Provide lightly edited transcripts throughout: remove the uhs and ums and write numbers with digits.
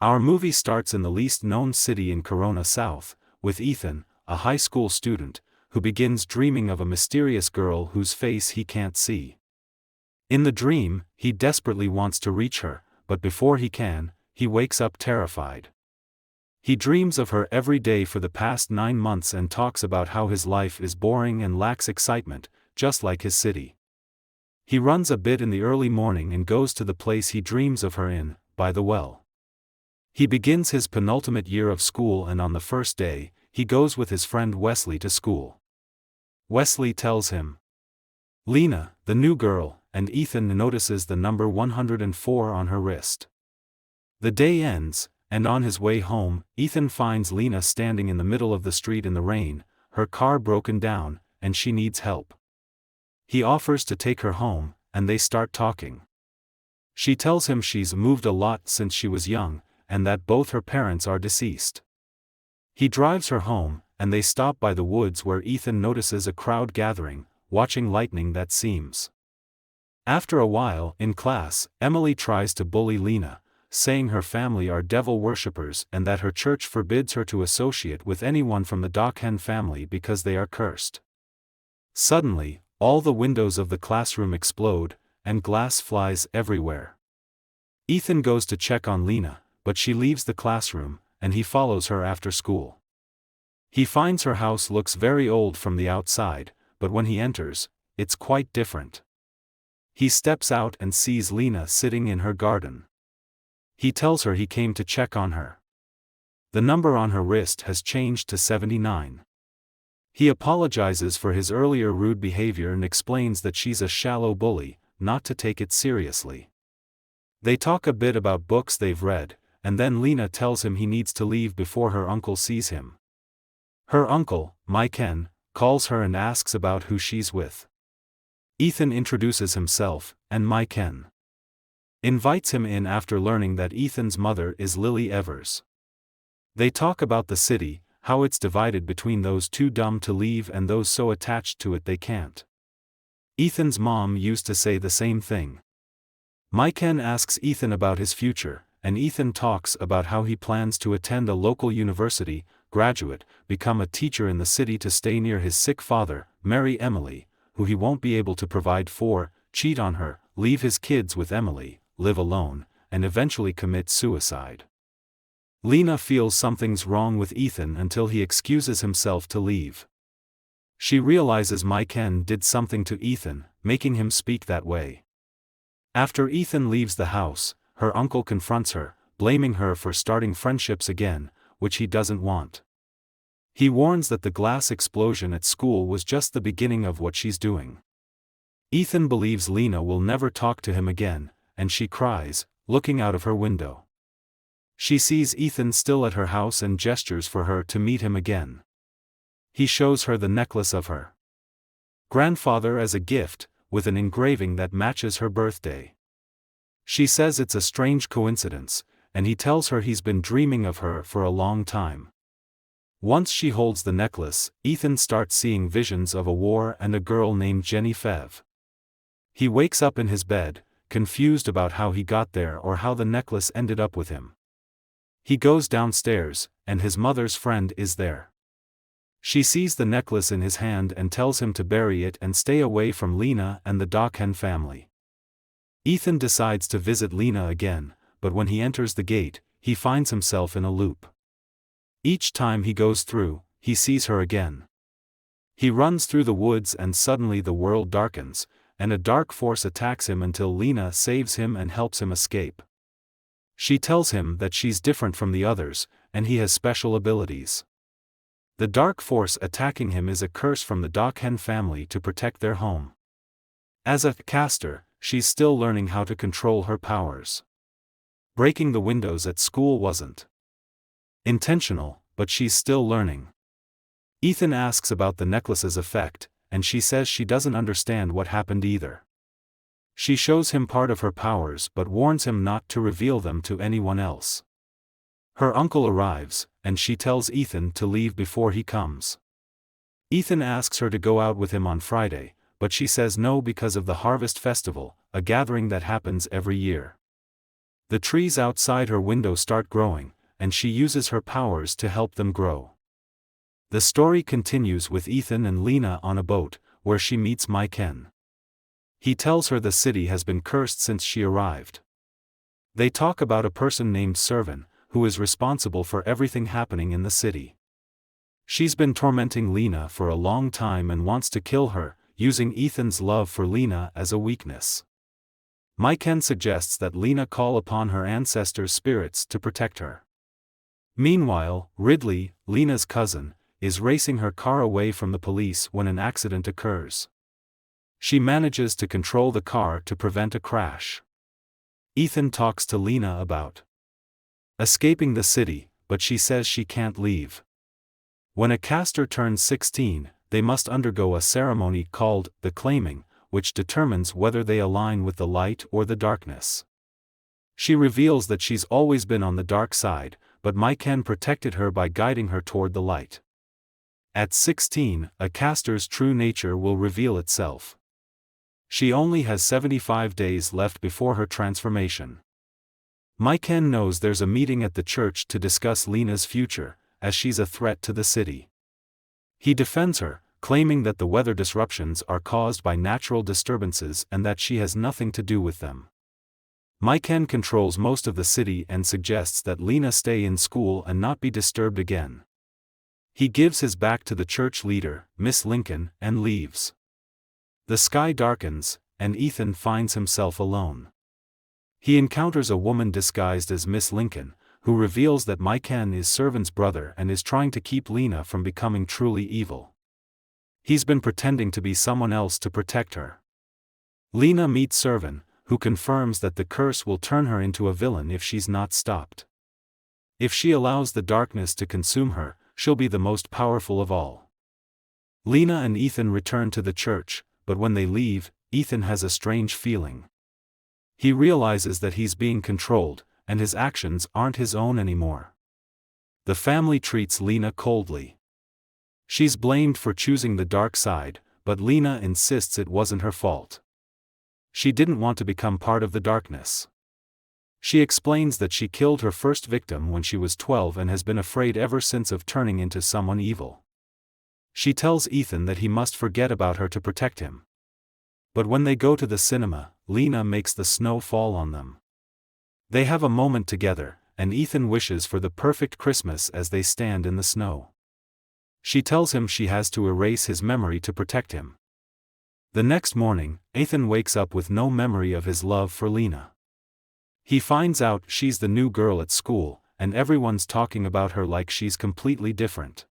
Our movie starts in the least known city in Corona South, with Ethan, a high school student, who begins dreaming of a mysterious girl whose face he can't see. In the dream, he desperately wants to reach her, but before he can, he wakes up terrified. He dreams of her every day for the past 9 months and talks about how his life is boring and lacks excitement, just like his city. He runs a bit in the early morning and goes to the place he dreams of her in, by the well. He begins his penultimate year of school, and on the first day, he goes with his friend Wesley to school. Wesley tells him, "Lena, the new girl," and Ethan notices the number 104 on her wrist. The day ends, and on his way home, Ethan finds Lena standing in the middle of the street in the rain, her car broken down, and she needs help. He offers to take her home, and they start talking. She tells him she's moved a lot since she was young, and that both her parents are deceased. He drives her home, and they stop by the woods where Ethan notices a crowd gathering, watching lightning that seems. After a while, in class, Emily tries to bully Lena, saying her family are devil worshippers and that her church forbids her to associate with anyone from the Dockhen family because they are cursed. Suddenly, all the windows of the classroom explode, and glass flies everywhere. Ethan goes to check on Lena, but she leaves the classroom, and he follows her after school. He finds her house looks very old from the outside, but when he enters, it's quite different. He steps out and sees Lena sitting in her garden. He tells her he came to check on her. The number on her wrist has changed to 79. He apologizes for his earlier rude behavior and explains that she's a shallow bully, not to take it seriously. They talk a bit about books they've read, and then Lena tells him he needs to leave before her uncle sees him. Her uncle, Mike, calls her and asks about who she's with. Ethan introduces himself, and Mike invites him in after learning that Ethan's mother is Lily Evers. They talk about the city, how it's divided between those too dumb to leave and those so attached to it they can't. Ethan's mom used to say the same thing. Mike asks Ethan about his future, and Ethan talks about how he plans to attend a local university, graduate, become a teacher in the city to stay near his sick father, marry Emily, who he won't be able to provide for, cheat on her, leave his kids with Emily, live alone, and eventually commit suicide. Lena feels something's wrong with Ethan until he excuses himself to leave. She realizes Mike did something to Ethan, making him speak that way. After Ethan leaves the house, her uncle confronts her, blaming her for starting friendships again, which he doesn't want. He warns that the glass explosion at school was just the beginning of what she's doing. Ethan believes Lena will never talk to him again, and she cries, looking out of her window. She sees Ethan still at her house and gestures for her to meet him again. He shows her the necklace of her grandfather as a gift, with an engraving that matches her birthday. She says it's a strange coincidence, and he tells her he's been dreaming of her for a long time. Once she holds the necklace, Ethan starts seeing visions of a war and a girl named Jenny Fev. He wakes up in his bed, confused about how he got there or how the necklace ended up with him. He goes downstairs, and his mother's friend is there. She sees the necklace in his hand and tells him to bury it and stay away from Lena and the Dockhen family. Ethan decides to visit Lena again, but when he enters the gate, he finds himself in a loop. Each time he goes through, he sees her again. He runs through the woods and suddenly the world darkens, and a dark force attacks him until Lena saves him and helps him escape. She tells him that she's different from the others, and he has special abilities. The dark force attacking him is a curse from the Dockhen family to protect their home. As a caster, she's still learning how to control her powers. Breaking the windows at school wasn't intentional, but she's still learning. Ethan asks about the necklace's effect, and she says she doesn't understand what happened either. She shows him part of her powers but warns him not to reveal them to anyone else. Her uncle arrives, and she tells Ethan to leave before he comes. Ethan asks her to go out with him on Friday, but she says no because of the Harvest Festival, a gathering that happens every year. The trees outside her window start growing, and she uses her powers to help them grow. The story continues with Ethan and Lena on a boat, where she meets Ken. He tells her the city has been cursed since she arrived. They talk about a person named Servan, who is responsible for everything happening in the city. She's been tormenting Lena for a long time and wants to kill her, using Ethan's love for Lena as a weakness. Ken suggests that Lena call upon her ancestors' spirits to protect her. Meanwhile, Ridley, Lena's cousin, is racing her car away from the police when an accident occurs. She manages to control the car to prevent a crash. Ethan talks to Lena about escaping the city, but she says she can't leave. When a caster turns 16, they must undergo a ceremony called the claiming, which determines whether they align with the light or the darkness. She reveals that she's always been on the dark side, but Ken protected her by guiding her toward the light. At 16, a caster's true nature will reveal itself. She only has 75 days left before her transformation. Ken knows there's a meeting at the church to discuss Lena's future, as she's a threat to the city. He defends her, claiming that the weather disruptions are caused by natural disturbances and that she has nothing to do with them. Ken controls most of the city and suggests that Lena stay in school and not be disturbed again. He gives his back to the church leader, Miss Lincoln, and leaves. The sky darkens, and Ethan finds himself alone. He encounters a woman disguised as Miss Lincoln, who reveals that Ken is Servan's brother and is trying to keep Lena from becoming truly evil. He's been pretending to be someone else to protect her. Lena meets Servan, who confirms that the curse will turn her into a villain if she's not stopped. If she allows the darkness to consume her, she'll be the most powerful of all. Lena and Ethan return to the church, but when they leave, Ethan has a strange feeling. He realizes that he's being controlled, and his actions aren't his own anymore. The family treats Lena coldly. She's blamed for choosing the dark side, but Lena insists it wasn't her fault. She didn't want to become part of the darkness. She explains that she killed her first victim when she was 12 and has been afraid ever since of turning into someone evil. She tells Ethan that he must forget about her to protect him. But when they go to the cinema, Lena makes the snow fall on them. They have a moment together, and Ethan wishes for the perfect Christmas as they stand in the snow. She tells him she has to erase his memory to protect him. The next morning, Ethan wakes up with no memory of his love for Lena. He finds out she's the new girl at school, and everyone's talking about her like she's completely different.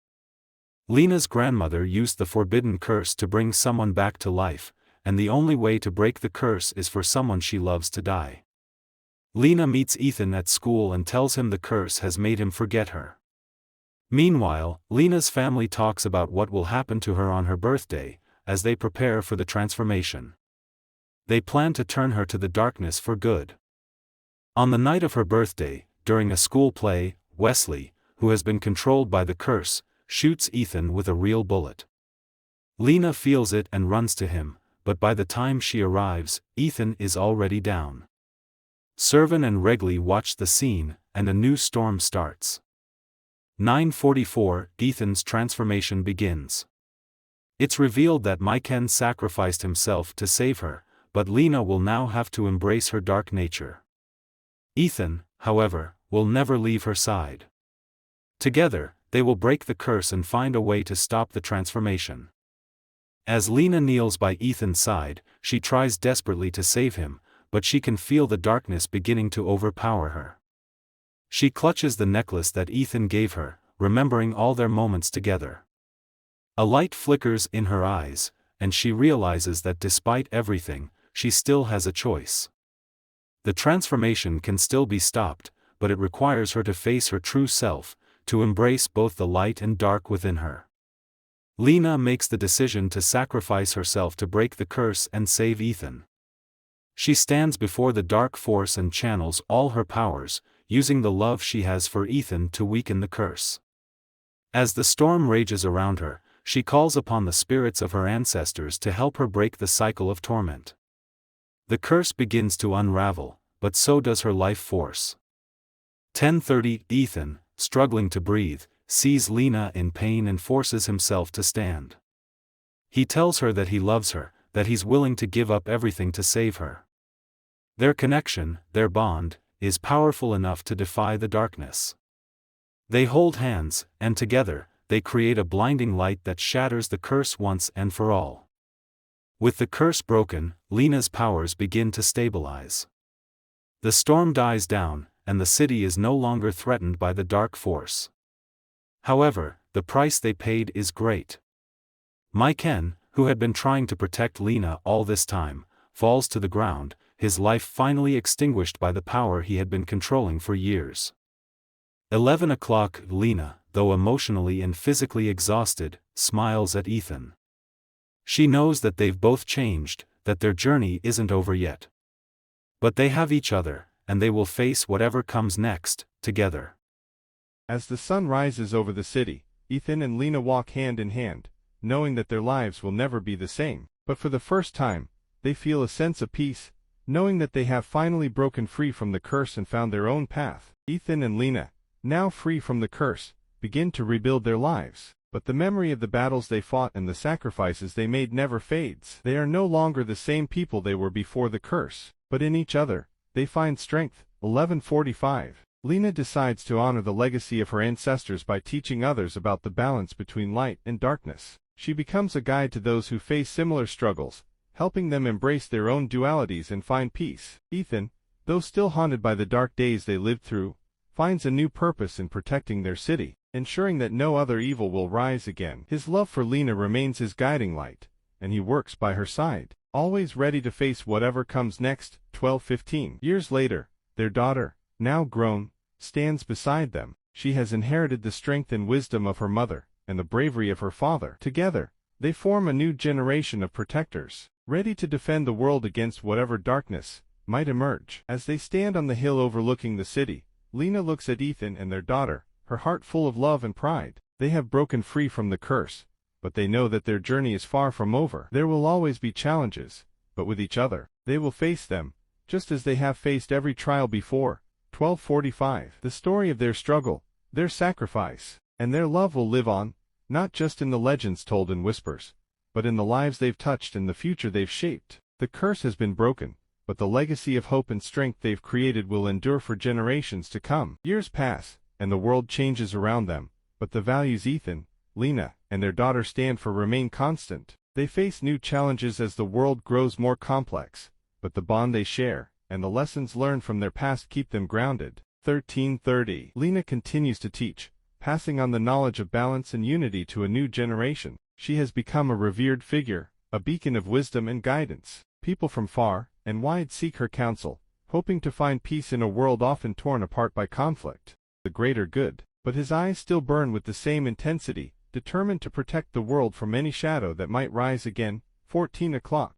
Lena's grandmother used the forbidden curse to bring someone back to life, and the only way to break the curse is for someone she loves to die. Lena meets Ethan at school and tells him the curse has made him forget her. Meanwhile, Lena's family talks about what will happen to her on her birthday, as they prepare for the transformation. They plan to turn her to the darkness for good. On the night of her birthday, during a school play, Wesley, who has been controlled by the curse, shoots Ethan with a real bullet. Lena feels it and runs to him, but by the time she arrives, Ethan is already down. Servan and Regley watch the scene, and a new storm starts. 9:44, Ethan's transformation begins. It's revealed that Ken sacrificed himself to save her, but Lena will now have to embrace her dark nature. Ethan, however, will never leave her side. Together, they will break the curse and find a way to stop the transformation. As Lena kneels by Ethan's side, she tries desperately to save him, but she can feel the darkness beginning to overpower her. She clutches the necklace that Ethan gave her, remembering all their moments together. A light flickers in her eyes, and she realizes that despite everything, she still has a choice. The transformation can still be stopped, but it requires her to face her true self, to embrace both the light and dark within her. Lena makes the decision to sacrifice herself to break the curse and save Ethan. She stands before the dark force and channels all her powers, using the love she has for Ethan to weaken the curse. As the storm rages around her, she calls upon the spirits of her ancestors to help her break the cycle of torment. The curse begins to unravel, but so does her life force. 10:30 Ethan, struggling to breathe, sees Lena in pain and forces himself to stand. He tells her that he loves her, that he's willing to give up everything to save her. Their connection, their bond, is powerful enough to defy the darkness. They hold hands, and together, they create a blinding light that shatters the curse once and for all. With the curse broken, Lena's powers begin to stabilize. The storm dies down, and the city is no longer threatened by the dark force. However, the price they paid is great. Ken, who had been trying to protect Lena all this time, falls to the ground, his life finally extinguished by the power he had been controlling for years. 11 o'clock Lena, though emotionally and physically exhausted, smiles at Ethan. She knows that they've both changed, that their journey isn't over yet. But they have each other, and they will face whatever comes next, together. As the sun rises over the city, Ethan and Lena walk hand in hand, knowing that their lives will never be the same. But for the first time, they feel a sense of peace, knowing that they have finally broken free from the curse and found their own path. Ethan and Lena, now free from the curse, begin to rebuild their lives. But the memory of the battles they fought and the sacrifices they made never fades. They are no longer the same people they were before the curse, but in each other, they find strength. 11:45. Lena decides to honor the legacy of her ancestors by teaching others about the balance between light and darkness. She becomes a guide to those who face similar struggles, helping them embrace their own dualities and find peace. Ethan, though still haunted by the dark days they lived through, finds a new purpose in protecting their city, ensuring that no other evil will rise again. His love for Lena remains his guiding light, and he works by her side, always ready to face whatever comes next. 12:15. Years later, their daughter, now grown, stands beside them. She has inherited the strength and wisdom of her mother, and the bravery of her father. Together, they form a new generation of protectors, ready to defend the world against whatever darkness might emerge. As they stand on the hill overlooking the city, Lena looks at Ethan and their daughter, her heart full of love and pride. They have broken free from the curse, but they know that their journey is far from over. There will always be challenges, but with each other, they will face them, just as they have faced every trial before. 12:45. The story of their struggle, their sacrifice, and their love will live on, not just in the legends told in whispers, but in the lives they've touched and the future they've shaped. The curse has been broken, but the legacy of hope and strength they've created will endure for generations to come. Years pass, and the world changes around them, but the values Ethan, Lena, and their daughter stand for remain constant. They face new challenges as the world grows more complex, but the bond they share, and the lessons learned from their past keep them grounded. 13:30. Lena continues to teach, passing on the knowledge of balance and unity to a new generation. She has become a revered figure, a beacon of wisdom and guidance. People from far and wide seek her counsel, hoping to find peace in a world often torn apart by conflict. The greater good. But his eyes still burn with the same intensity, determined to protect the world from any shadow that might rise again. 14 o'clock.